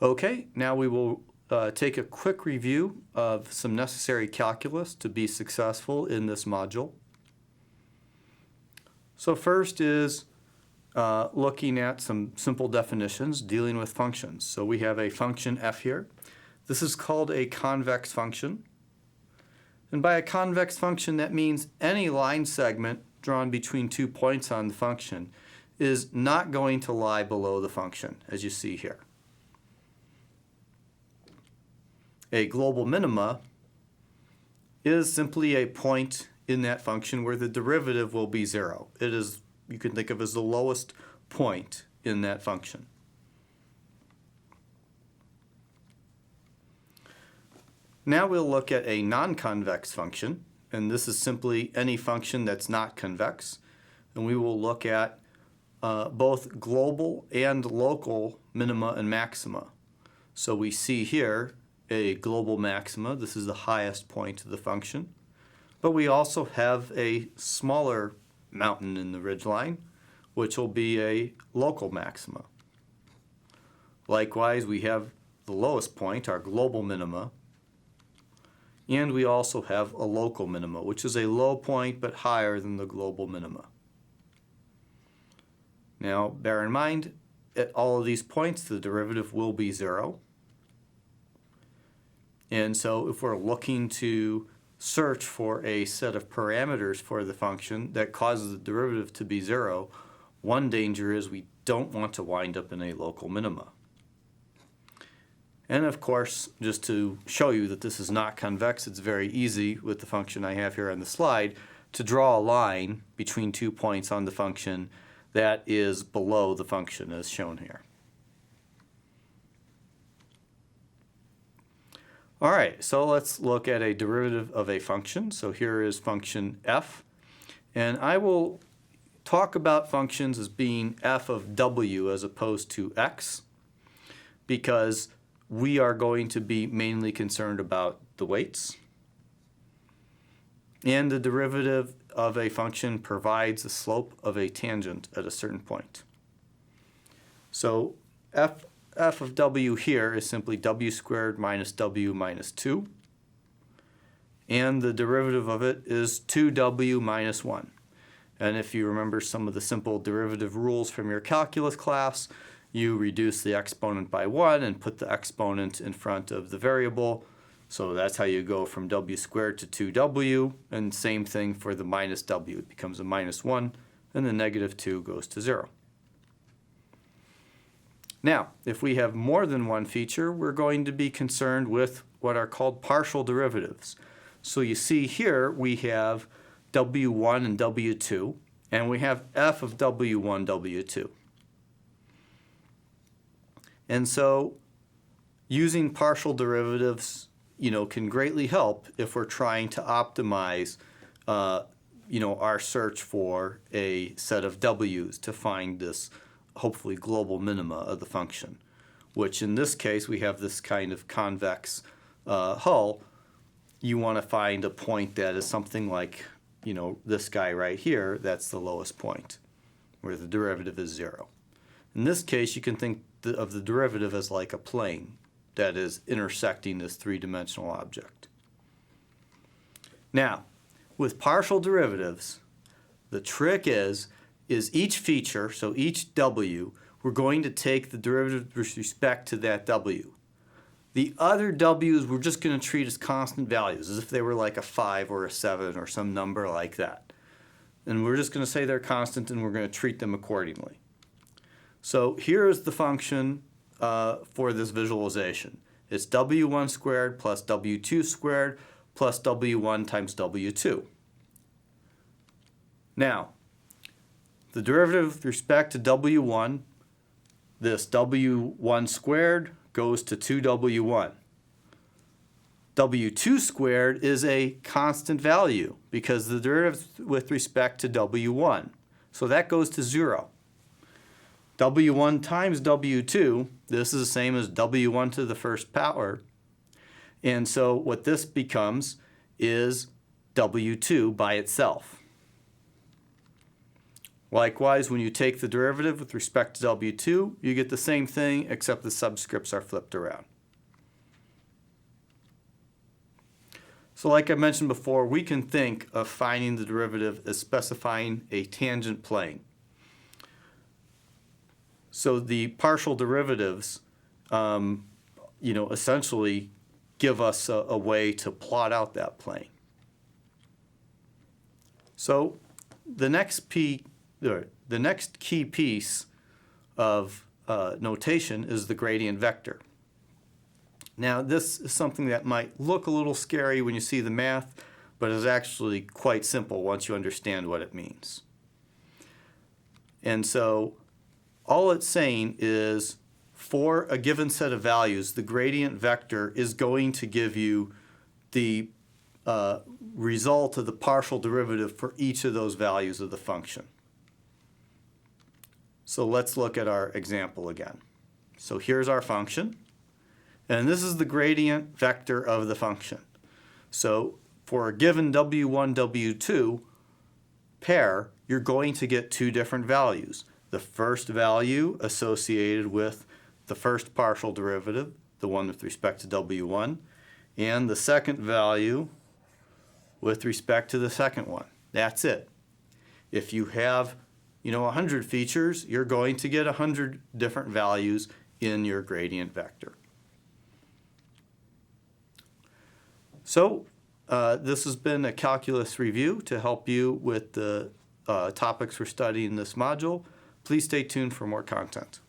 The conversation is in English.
Okay, now we will take a quick review of some necessary calculus to be successful in this module. So first is looking at some simple definitions dealing with functions. So we have a function f here. This is called a convex function. And by a convex function, that means any line segment drawn between 2 points on the function is not going to lie below the function, as you see here. A global minima is simply a point in that function where the derivative will be 0. It is, you can think of as the lowest point in that function. Now we'll look at a non-convex function, and this is simply any function that's not convex. And we will look at both global and local minima and maxima. So we see here a global maxima. This is the highest point of the function. But we also have a smaller mountain in the ridgeline, which will be a local maxima. Likewise, we have the lowest point, our global minima, and we also have a local minima, which is a low point but higher than the global minima. Now, bear in mind, at all of these points, the derivative will be 0. And so if we're looking to search for a set of parameters for the function that causes the derivative to be 0, one danger is we don't want to wind up in a local minima. And of course, just to show you that this is not convex, it's very easy with the function I have here on the slide to draw a line between 2 points on the function that is below the function as shown here. All right, so let's look at a derivative of a function. So here is function f, and I will talk about functions as being f of w as opposed to x, because we are going to be mainly concerned about the weights. And the derivative of a function provides the slope of a tangent at a certain point. So f of w here is simply w squared minus w minus 2. And the derivative of it is 2w minus 1. And if you remember some of the simple derivative rules from your calculus class, you reduce the exponent by 1 and put the exponent in front of the variable. So that's how you go from w squared to 2w, and same thing for the minus w. It becomes a minus 1, and the negative 2 goes to 0. Now, if we have more than one feature, we're going to be concerned with what are called partial derivatives. So you see here we have w1 and w2, and we have f of w1, w2. And so using partial derivatives, can greatly help if we're trying to optimize, our search for a set of w's to find this hopefully global minima of the function, which in this case we have this kind of convex hull. You want to find a point that is something like, this guy right here, that's the lowest point, where the derivative is 0. In this case, you can think of the derivative as like a plane that is intersecting this three-dimensional object. Now, with partial derivatives, the trick is each feature, so each w, we're going to take the derivative with respect to that w. The other w's we're just going to treat as constant values, as if they were like a 5 or a 7 or some number like that. And we're just going to say they're constant and we're going to treat them accordingly. So here is the function for this visualization. It's w1 squared plus w2 squared plus w1 times w2. Now, the derivative with respect to w1, this w1 squared goes to 2w1. w2 squared is a constant value because the derivative with respect to w1. So that goes to 0. w1 times w2, this is the same as w1 to the first power. And so what this becomes is w2 by itself. Likewise, when you take the derivative with respect to W2, you get the same thing except the subscripts are flipped around. So like I mentioned before, we can think of finding the derivative as specifying a tangent plane. So the partial derivatives, essentially give us a way to plot out that plane. So the next key piece of notation is the gradient vector. Now, this is something that might look a little scary when you see the math, but is actually quite simple once you understand what it means. And so all it's saying is for a given set of values, the gradient vector is going to give you the result of the partial derivative for each of those values of the function. So let's look at our example again. So here's our function, and this is the gradient vector of the function. So for a given W1, W2 pair, you're going to get two different values. The first value associated with the first partial derivative, the one with respect to W1, and the second value with respect to the second one. That's it. If you have 100 features, you're going to get 100 different values in your gradient vector. So this has been a calculus review to help you with the topics we're studying in this module. Please stay tuned for more content.